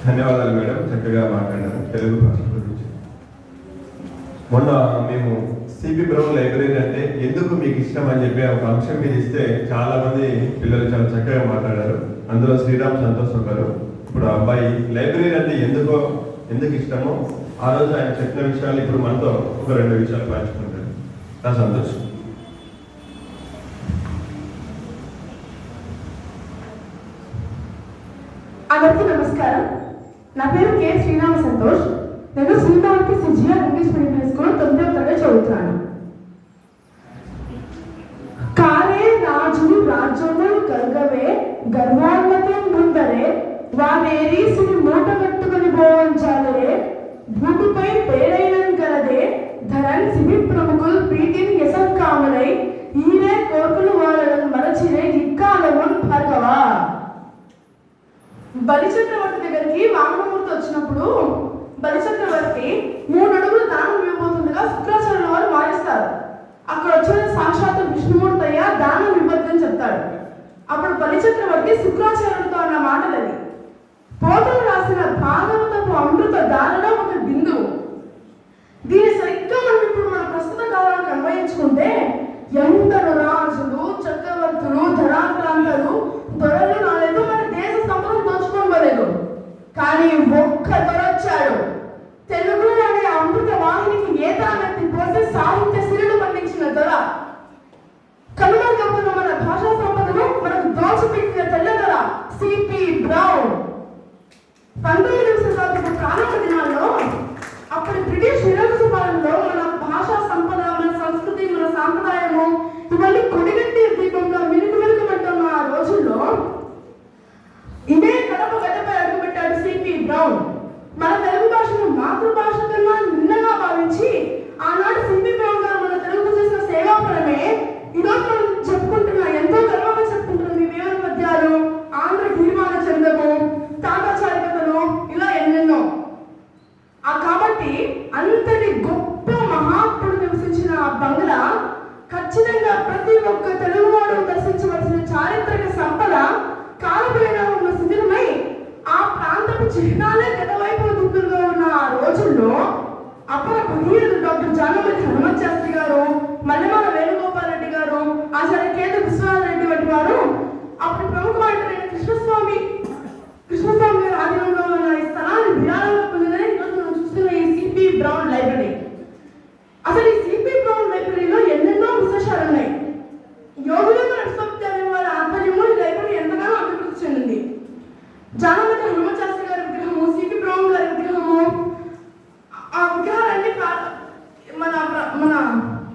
ధన్యవాదాలు మేడం, చక్కగా మాట్లాడారు తెలుగు భాష గురించి. మొన్న మేము సిపి బ్రౌన్ లైబ్రరీ అంటే ఎందుకు మీకు ఇష్టం అని చెప్పి ఒక అంశం మీద ఇస్తే చాలా మంది పిల్లలు చాలా చక్కగా మాట్లాడారు. అందులో శ్రీరామ్ సంతోష్ ఒకరు. ఇప్పుడు అబ్బాయి లైబ్రరీ అంటే ఎందుకు ఇష్టమో ఆ రోజు ఆయన చెప్పిన విషయాలు ఇప్పుడు మనతో ఒక 2 విషయాలు పంచుకుంటారు. నా సంతోషం. అందరికీ నమస్కారం. నా పేరు కె శ్రీరామ సంతోష్. నేను శ్రీరామకి CGR English medium high school 9వ తరగతి చదువుతున్నాను. కారే రాజు రాజ్యము కలగవే గర్వాన్నతం ముందరే వారేరి సిరి మూట కట్టుకుని భోంచాలరే భూమిపై పేరైనం గలదే ధరన్ సివి ప్రముఖులు ప్రీతిని యశంకామలై ఈరే కోర్కులు వాళ్ళను మరచిరే ఇక్కాలమున్ భార్గవా. బలిచక్రవర్తి దగ్గరికి వామనమూర్తి వచ్చినప్పుడు బలిచక్రవర్తి 3 అడుగులు దానం ఇవ్వబోతుండగా శుక్రాచార్యుల వారు మారిస్తారు. అక్కడ వచ్చిన సాక్షాత్తు విష్ణుమూర్తి అయ్యా దానం ఇవ్వద్దని చెప్తాడు. అప్పుడు బలిచక్రవర్తి శుక్రాచార్యులతో అన్న మాటలది. పోతలు రాసిన భాగవతపు అమృత దానిలో ఒక బిందువు. దీని సరిగ్గా మనం ఇప్పుడు మన ప్రస్తుత కాలానికి అన్వయించుకుంటే ఎందరో రాజులు, చక్రవర్తులు, ధనాక్రాంతలు, దొరలు రాలేదు, మన దేశ సంపదను దోచుకోలేదు. కానీ ఒక్క దొరొచ్చాడు. తెలుగు అనే అమృత వాహినికి ఏతామెత్తి పోసి సాహిత్య సిరులు పండించిన దొర. కనుమరుగవుతున్న మన భాషా సంపదను మనకు దోచిపెట్టిన తెల్ల దొర సిపి బ్రౌన్. 19వ శతాబ్దపు ప్రారంభ దినాల్లో అప్పటి బ్రిటిష్ నిరంకుశ పాలనలో మన భాషా సంపద, మన సంస్కృతి, మన సాంప్రదాయము ఇవన్నీ కొడిగట్టి దీపంలో మిలుగుమంటున్న ఆ రోజుల్లో ఇదే కడప గడ్డపై అడుగుపెట్టాడు సిపి బ్రౌన్. మన తెలుగు భాషను మాతృభాష కన్నా నిన్నగా భావించి ఆనాడు సిపి బ్రౌన్ గారు మన తెలుగు చేసిన సేవాపరమే ఈరోజు మనం చెప్పుకుంటున్నా, ఎంతో గర్వంగా చెప్పుకుంటున్నాం. ఈ వేరు పద్యాలు, ఆంధ్ర గిరిమాల చందము, తాతాచారికతలు, ఇలా ఎన్నెన్నో. కాబట్టి అంతటి గొప్ప మహాత్ముడు నివసించిన ఆ బంగ్లా ఖచ్చితంగా ప్రతి ఒక్క తెలుగువాడు దర్శించవలసిన చారిత్రక సంపద కాలపైన ఉన్న శిథిలమై ఆ ప్రాంతపు చిహ్నాలే గతవైపు దుక్కులుగా ఉన్న ఆ రోజుల్లో అపర భగీరథుడు డాక్టర్ జానమతి హనుమత్ శాస్త్రి గారు, మల్లెమాల వేణుగోపాల్ రెడ్డి గారు, ఆచార్య కేత విశ్వనాథరెడ్డి వంటి వారు అప్పుడు ప్రముఖమైన కృష్ణస్వామి గారి ఆధీనంలో ఉన్న ఈ స్థలాన్ని విరాళంగా పొందినని ఈరోజు మనం చూస్తున్న ఈ సిపి బ్రౌన్ లైబ్రరీ. అసలు ఈ సిపి బ్రౌన్ లైబ్రరీలో ఎన్నెన్నో విశేషాలు ఉన్నాయి. యోగులేంద్ర విశ్వవిద్యాలయం వారి ఆధ్వర్యంలో ఈ లైబ్రరీ ఎంతగానో అభివృద్ధి చెందింది. జానమతి హనుమత్ శాస్త్రి గారి విగ్రహము, సిపి బ్రౌన్ గారి విగ్రహము, ఆ విగ్రహాలన్నీ మన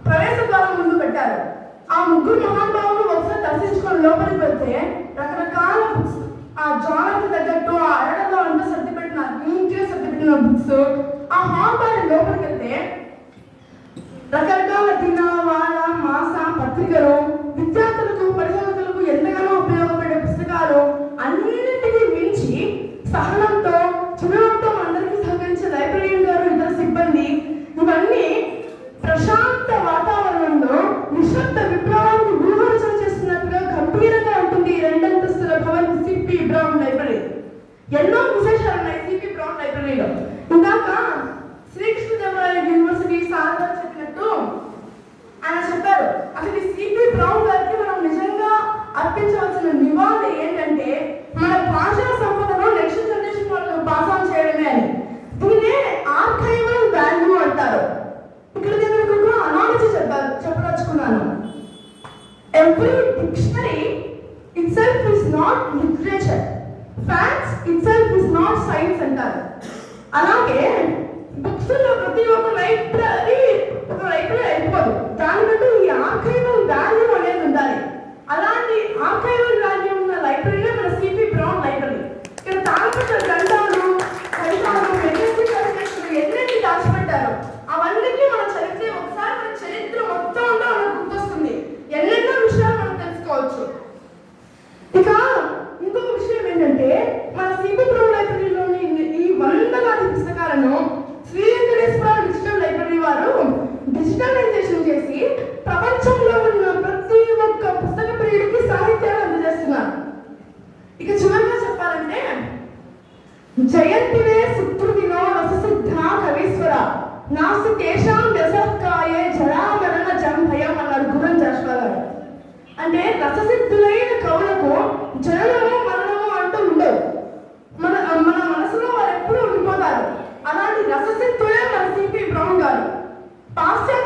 ప్రవేశ ద్వారం ముందు పెట్టారు. ఆ ముగ్గురు మహానుభావులు ఒకసారి దర్శించుకొని లోపలికి వెళ్తే రకరకాల బుక్స్, ఆ జానకి తగ్గట్టు ఆ అరడలో అంతా సర్దిపెట్టిన బుక్స్, ఆ హాల్ బారి లోపలికి వెళ్తే రకరకాల దిన, వార, మాస పత్రికలు, విద్యార్థులకు, పరిశోధకులకు ఎంతగానో ఉపయోగపడే పుస్తకాలు, అన్నింటినీ మించి సహనంతో, చిరునవ్వుతో అందరికీ సహకరించే లైబ్రరీయన్ గారు, ఇతర సిబ్బంది, ఇవన్నీ ప్రశాంత వాతావరణంలో నిశ్శబ్ద విప్లవాన్ని రూపరచన చేస్తున్నట్టుగా గంభీరంగా ఉంటుంది ఈ 2 అంతస్తుల భవన్ సిపి బ్రౌన్ లైబ్రరీ. ఎన్నో విశేషాలు ఉన్నాయి సిపి బ్రౌన్ లైబ్రరీలో. ఇందాక శ్రీకృష్ణదేవరాయ యూనివర్సిటీ సార్ గారు చెప్పినట్టు ఆయన చెప్పారు, అసలు ఈ సిపి బ్రౌన్ గారికి మనం నిజంగా అర్పించవలసిన నివాళి ఏంటంటే మన భాషా సంపదను నెక్స్ట్ జనరేషన్ వాళ్ళకు పాస్ ఆన్ చేయడమే అని. దీన్నే ఆర్కైవల్ వాల్యూ అంటారు. ఇక్కడ నేను మీకు అనాలజీ చెప్పదలుచుకున్నాను. Every dictionary itself is not literature, facts itself is not science అంటారు. అలాగే బుక్స్ లో ప్రతి ఒక్క లైబ్రరీ అయిపోదు, దానికంటూ ఈ ఆర్కైవల్ వాల్యూ అనేది ఉండాలి. అలాంటి ఆర్కైవల్ వాల్యూ ఉన్న లైబ్రరీలో మన సిపి బ్రౌన్ లైబ్రరీ. ఇక్కడ తాళపత్ర గ్రంథాలు, కవితాలు, ఎన్నెన్ని దాచిపెట్టారు. అవన్నిటినీ మన చరిత్ర ఒకసారి మన చరిత్ర మొత్తం మనకు గుర్తొస్తుంది. ఎన్నెన్నో విషయాలు మనం తెలుసుకోవచ్చు. ఇక ఇంకొక విషయం ఏంటంటే మన సిపి బ్రౌన్ లైబ్రరీలోని ఈ 100 పుస్తకాలను శ్రీ వెంకటేశ్వర డిజిటల్ లైబ్రరీ వారు డిజిటలైజేషన్ చేసి ప్రపంచంలో ఉన్న ప్రతి ఒక్క పుస్తక ప్రియుడికి సాహిత్యాన్ని అందజేస్తున్నారు. ఇక చివరిగా చెప్పాలంటే జయంతివే సుకృతినో రససిద్ధ కవీశ్వర నాస్తి తేషాం వ్యసత్కాయే జరామరణ జంభయం అన్నాడు గురం జాషువా గారు. అంటే రససిద్ధులైన కవులకు జననము మరణము అంటూ ఉండవు. మన మన మనసులో వారు ఎప్పుడూ ఉండిపోతారు. అలాంటి రససిద్ధులే మన సిపి బ్రౌన్ గారు. పాశ్చాత్య